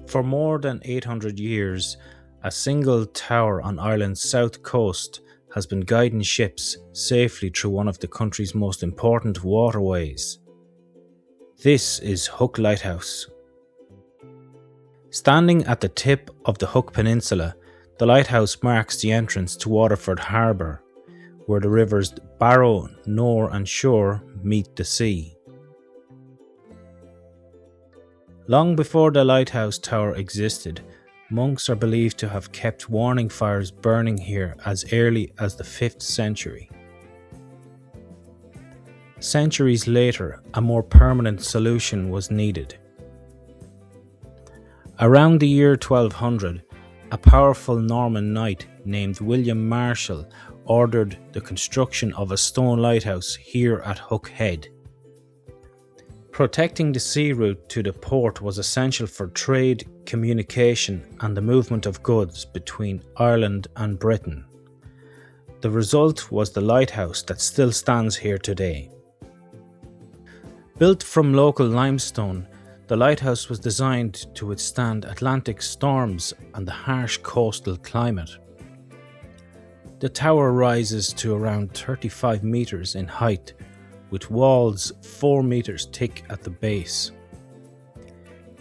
For more than 800 years, a single tower on Ireland's south coast has been guiding ships safely through one of the country's most important waterways. This is Hook Lighthouse. Standing at the tip of the Hook Peninsula, the lighthouse marks the entrance to Waterford Harbour, where the rivers Barrow, Nore and Suir meet the sea. Long before the lighthouse tower existed, monks are believed to have kept warning fires burning here as early as the 5th century. Centuries later, a more permanent solution was needed. Around the year 1200, a powerful Norman knight named William Marshall ordered the construction of a stone lighthouse here at Hook Head. Protecting the sea route to the port was essential for trade, communication and the movement of goods between Ireland and Britain. The result was the lighthouse that still stands here today. Built from local limestone, the lighthouse was designed to withstand Atlantic storms and the harsh coastal climate. The tower rises to around 35 metres in height, with walls 4 metres thick at the base.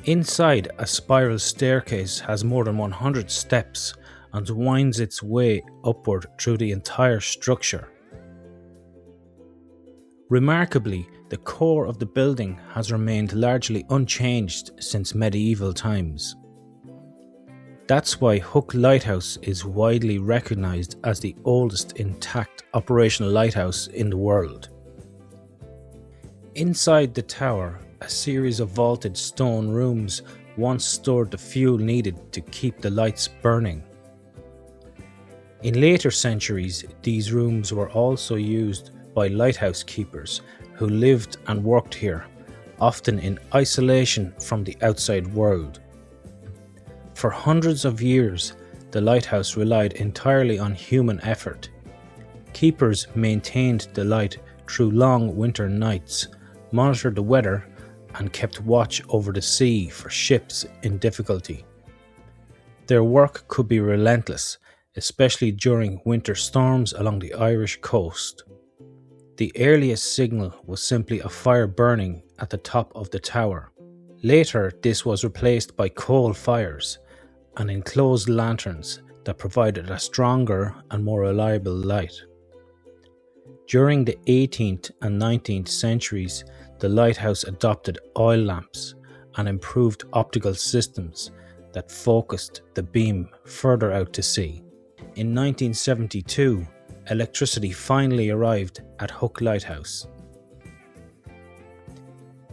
Inside, a spiral staircase has more than 100 steps and winds its way upward through the entire structure. Remarkably, the core of the building has remained largely unchanged since medieval times. That's why Hook Lighthouse is widely recognised as the oldest intact operational lighthouse in the world. Inside the tower, a series of vaulted stone rooms once stored the fuel needed to keep the lights burning. In later centuries, these rooms were also used by lighthouse keepers who lived and worked here, often in isolation from the outside world. For hundreds of years, the lighthouse relied entirely on human effort. Keepers maintained the light through long winter nights, monitored the weather, and kept watch over the sea for ships in difficulty. Their work could be relentless, especially during winter storms along the Irish coast. The earliest signal was simply a fire burning at the top of the tower. Later, this was replaced by coal fires and enclosed lanterns that provided a stronger and more reliable light. During the 18th and 19th centuries, the lighthouse adopted oil lamps and improved optical systems that focused the beam further out to sea. In 1972, electricity finally arrived at Hook Lighthouse.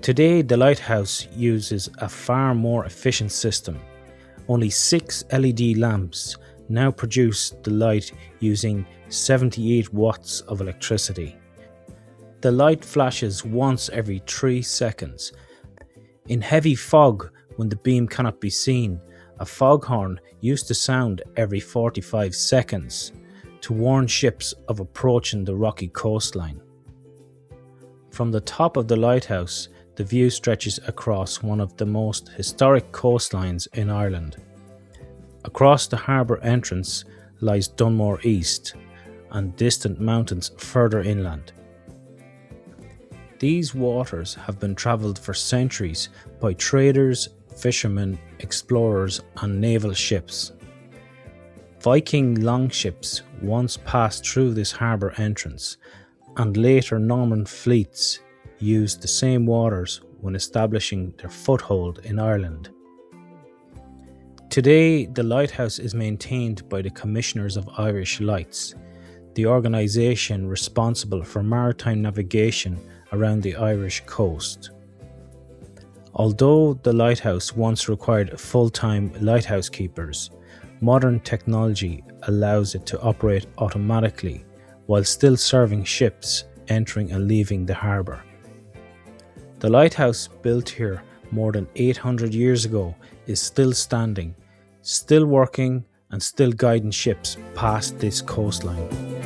Today, the lighthouse uses a far more efficient system. Only 6 LED lamps now produce the light using 78 watts of electricity. The light flashes once every 3 seconds. In heavy fog, when the beam cannot be seen, a foghorn used to sound every 45 seconds to warn ships of approaching the rocky coastline. From the top of the lighthouse, the view stretches across one of the most historic coastlines in Ireland. Across the harbour entrance lies Dunmore East and distant mountains further inland. These waters have been travelled for centuries by traders, fishermen, explorers and naval ships. Viking longships once passed through this harbour entrance, and later Norman fleets used the same waters when establishing their foothold in Ireland. Today, the lighthouse is maintained by the Commissioners of Irish Lights, the organisation responsible for maritime navigation around the Irish coast. Although the lighthouse once required full-time lighthouse keepers, modern technology allows it to operate automatically while still serving ships entering and leaving the harbour. The lighthouse, built here more than 800 years ago, is still standing, still working and still guiding ships past this coastline.